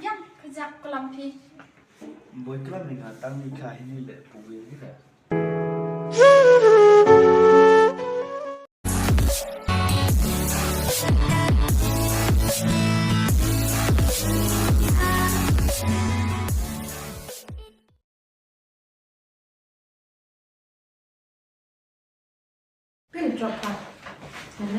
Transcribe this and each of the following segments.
ยังขยับกลังทีบอยกลังนี่ค่ะตั้งมีค่าให้นี่แหละปูเวียนนี่แหละเป็นจบค่ะเห็นไหม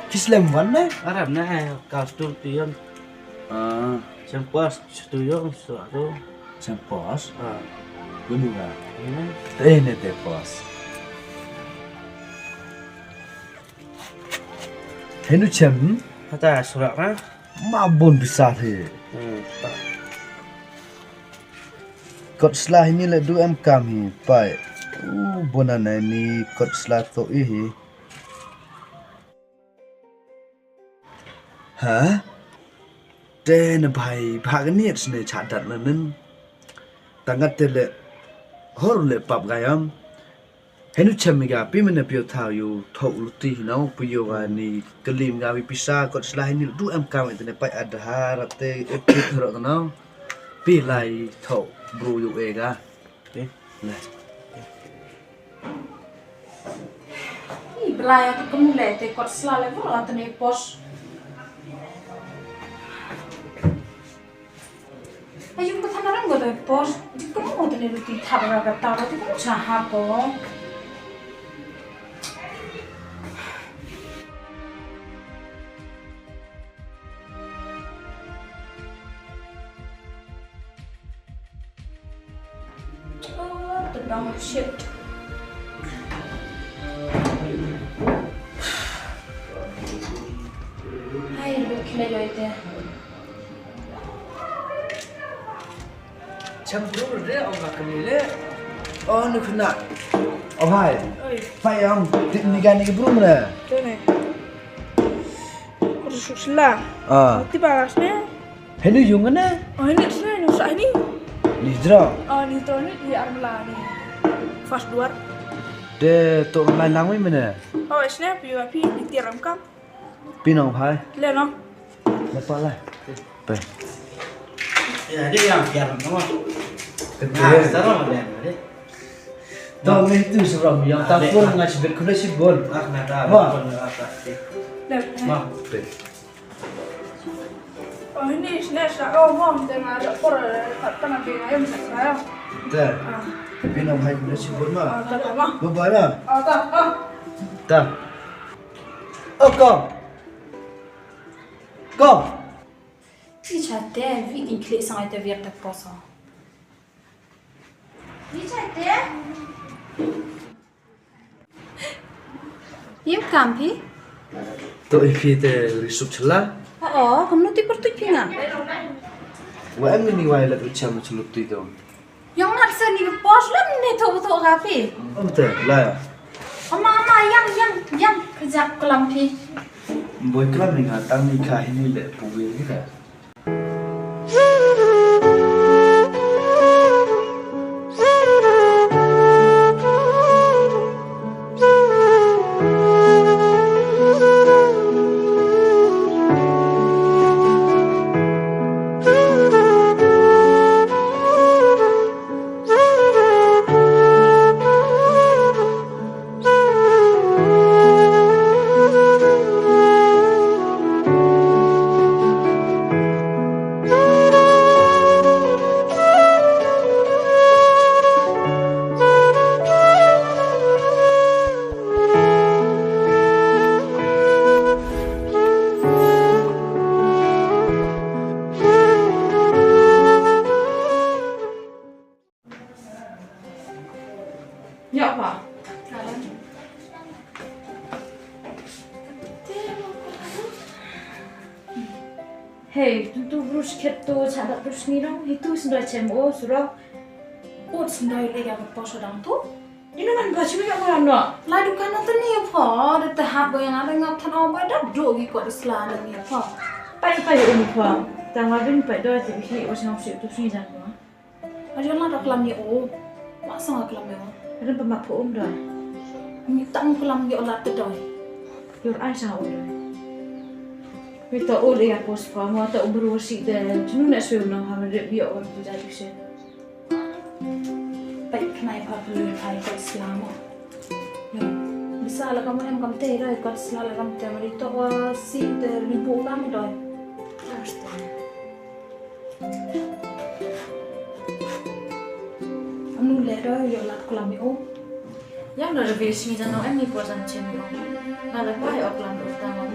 Kislam mana? Arab na kau tujuan sempos tujuan suatu Sempos. Gunung ah. ini Ini tepos. Henu cem kata surat kan mabun besar he. Kot selah ini le 2M kami pai. Bonana ni kot selah to ihi. Hả? Tên bài bà cái nhiệt này chả đặt là nên ta ngắt tên lệ hốt lệ bạp gai âm hãy nói chăm mình gặp mình là biểu thảo yêu thầu lụt tì nó bây giờ là ni cái lim gặp pisa còn slide ni đủ em cao này phải ada rate epit rồi nó pi lại thầu bru yêu ega thếนี่ปลายก็มุ่งแหละแต่กดสลาเลยพวกเราตอนนี้พอสayo kita tanam nggak deh pos, jadi kamu mau tanya lu tiap hari agak tahu, tapi kamu cahap kok. Oh, tendang shit. Hai, lu kena jadi. chăm chú rồi đấy ông là cái gì đấy nó khôn nè ông hai phải ông định đi cái brum nè Tuh nih. Kursus selang. Nanti balasnya. Ini dùng cái nè Ini sebenarnya nyusak ini. Nidra Nitro ini di Armela nih. Fast 2. để tụi lại lắng với mình nè Isnya PUP ditiram kam. pin ông hai Lihat no. lepas lahไป ya dia yang biar nama Kedua. sekarang ada ada Tahu itu seram yang takut ngasih berkuda sih bon. nada Wah. Lihat. mah Ini sebenarnya mau dengan ada por tanah di ayam saya. Dah. Pin ông hai kuda sih bon mah. Tak apa. Bye lah. Tak. Dah. Oh con. Con. Dice a te, vedi che sono te verte poso. Dice a te? Io campi? Tuh ifite risuk celah. Oh, kamu nanti pergi pingat. Wa em ni wai la tu cham chulu tu itu. Yang nak seni bos lah ni tahu kafe. Oh betul lah ya. Mama yang kejap kelampi. Boy kelam ni tang ni kah ini le puwe ni dah. Ya apa? Hey, tu brus ketto cadat brus ni dong. Itu sudah cemo surau. Oh, sudah ile yang bos sedang tu. Ini kan baju yang mana? Lalu kan tu ni apa? Ada tahap yang ada ngap tan apa dah dogi kau Islam ni apa? Pai apa? Tanggal bin pai dah jadi orang ngap siap tu sini jangan. Ada lah dah kelam ni oh. Masa ngap kelam ni oh. Ada pemapu dah. Ni tak kelam ni olah terdoy. Yor Aisyah dah. Kita oleh ya pos pa, mau tak berusi dan cuma nak suruh nak hamil biar orang tu jadi sih. Baik kenai pa perlu hai kat Islam. Ya, bisa lah kamu yang kamu terima kat Islam lah kamu terima itu si ribu orang itu. Anu lera yo lat kelam yo. Yang dah revisi jangan em ni pos jangan cemil. Kalau kau yang kelam utama